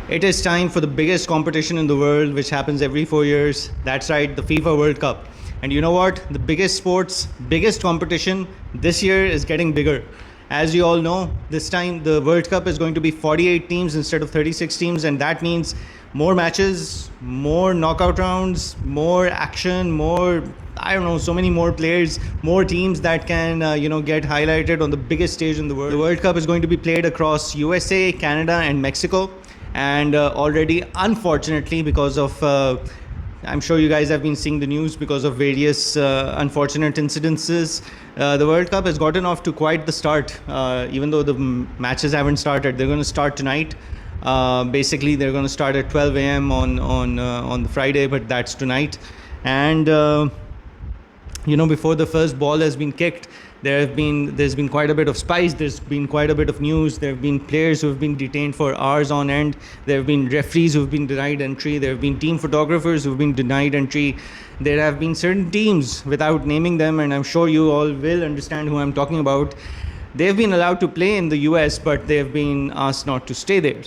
It is time for the biggest competition in the world, which happens every 4 years. That's right, the FIFA World Cup. And you know what? The biggest sports, biggest competition this year is getting bigger. As you all know, this time the World Cup is going to be 48 teams instead of 36 teams, and that means more matches, more knockout rounds, more action, more, I don't know, so many more players, more teams that can get highlighted on the biggest stage in the world. The World Cup is going to be played across USA, Canada, and Mexico. And already, unfortunately, because of I'm sure you guys have been seeing the news, because of various unfortunate incidences, the World Cup has gotten off to quite the start. Even though the matches haven't started, they're going to start tonight. Basically, they're going to start at 12 a.m. on the Friday, but that's tonight. And before the first ball has been kicked, there's been quite a bit of spice. There's been quite a bit of news. There have been players who have been detained for hours on end. There have been referees who have been denied entry. There have been team photographers who have been denied entry. There have been certain teams, without naming them, and I'm sure you all will understand who I'm talking about. They've been allowed to play in the US, but they've been asked not to stay there.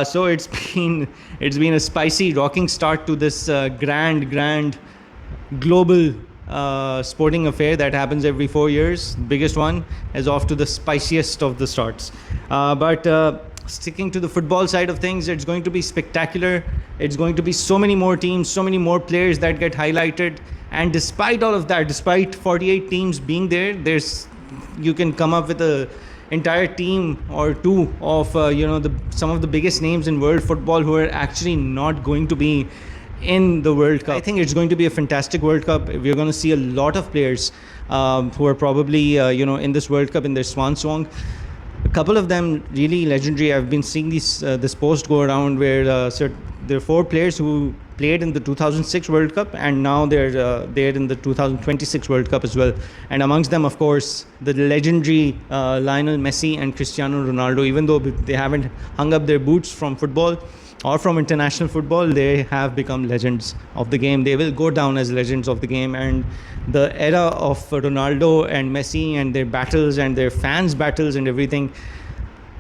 So it's been a spicy, rocking start to this grand global sporting affair that happens every 4 years. Biggest one is off to the spiciest of the starts. But sticking to the football side of things, it's going to be spectacular. It's going to be so many more teams, so many more players that get highlighted. And despite all of that, despite 48 teams being there, you can come up with a entire team or two of some of the biggest names in world football who are actually not going to be in the World Cup. I think it's going to be a fantastic World Cup. We're going to see a lot of players who are probably in this World Cup in their swan song. A couple of them really legendary. I've been seeing this post go around where there are 4 players who played in the 2006 World Cup, and now they're in the 2026 World Cup as well. And amongst them, of course, the legendary Lionel Messi and Cristiano Ronaldo. Even though they haven't hung up their boots from football or from international football, they have become legends of the game. They will go down as legends of the game. And the era of Ronaldo and Messi and their battles and their fans' battles and everything,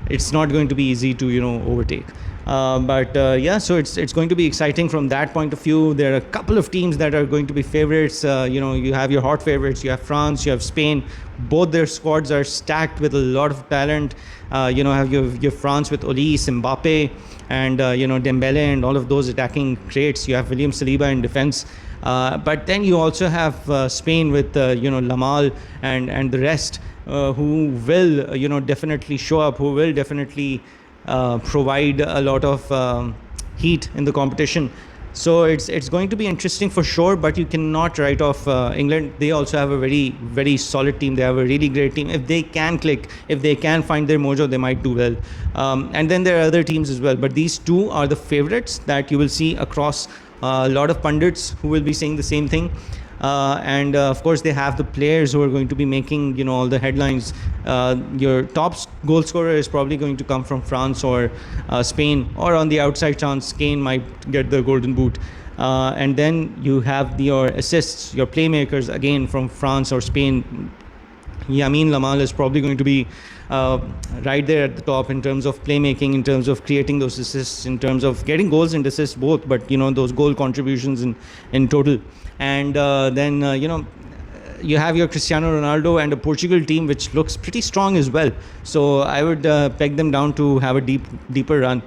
it's not going to be easy to overtake. So it's going to be exciting from that point of view. There are a couple of teams that are going to be favorites. You have your hot favorites. You have France, you have Spain. Both their squads are stacked with a lot of talent. You have France with Olise, Mbappe, and Dembele, and all of those attacking traits. You have William Saliba in defense. But then you also have Spain with Lamal and the rest, who will definitely show up, who will definitely provide a lot of heat in the competition. So it's going to be interesting for sure, but you cannot write off England. They also have a very, very solid team. They have a really great team. If they can click, if they can find their mojo, they might do well. And then there are other teams as well. But these two are the favorites that you will see across a lot of pundits who will be saying the same thing. And of course, they have the players who are going to be making all the headlines. Your top goal scorer is probably going to come from France or Spain, or on the outside chance, Kane might get the golden boot. And then you have your assists, your playmakers, again from France or Spain. Yamin Lamal is probably going to be right there at the top in terms of playmaking, in terms of creating those assists, in terms of getting goals and assists both, but those goal contributions in total. And then you have your Cristiano Ronaldo and a Portugal team which looks pretty strong as well. So I would peg them down to have a deeper run.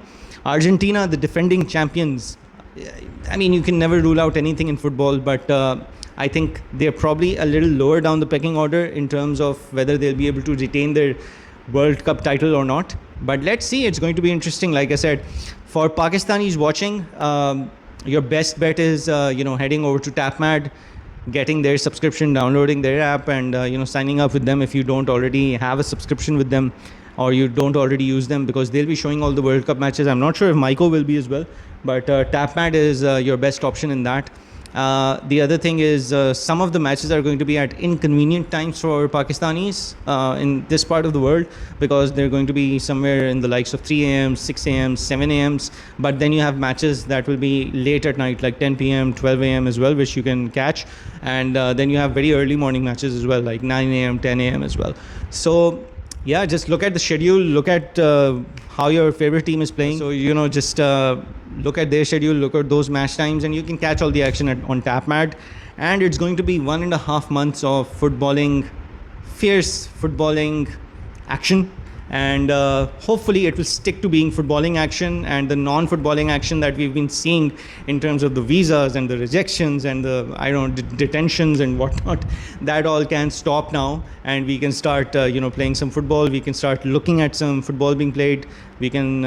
Argentina, the defending champions. I mean, you can never rule out anything in football, but I think they're probably a little lower down the pecking order in terms of whether they'll be able to retain their World Cup title or not. But let's see. It's going to be interesting. Like I said, for Pakistanis watching, your best bet is heading over to TapMad, getting their subscription, downloading their app, and signing up with them if you don't already have a subscription with them or you don't already use them, because they'll be showing all the World Cup matches. I'm not sure if Maiko will be as well, but TapMad is your best option in that. The other thing is some of the matches are going to be at inconvenient times for Pakistanis in this part of the world, because they're going to be somewhere in the likes of 3 a.m., 6 a.m., 7 a.m s. But then you have matches that will be late at night, like 10 p.m., 12 a.m. as well, which you can catch. And then you have very early morning matches as well, like 9 a.m., 10 a.m. as well. So Yeah, just look at the schedule, look at how your favorite team is playing. So, just look at their schedule, look at those match times, and you can catch all the action on TapMat. And it's going to be 1.5 months of footballing, fierce footballing action. And hopefully it will stick to being footballing action, and the non-footballing action that we've been seeing in terms of the visas and the rejections and the detentions and whatnot, that all can stop now, and we can start playing some football. We can start looking at some football being played. We can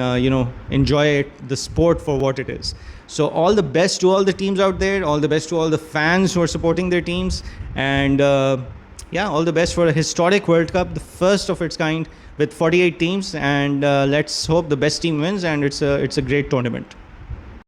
enjoy the sport for what it is. So all the best to all the teams out there, all the best to all the fans who are supporting their teams, and yeah, all the best for a historic World Cup, the first of its kind, with 48 teams. And let's hope the best team wins, and it's a great tournament.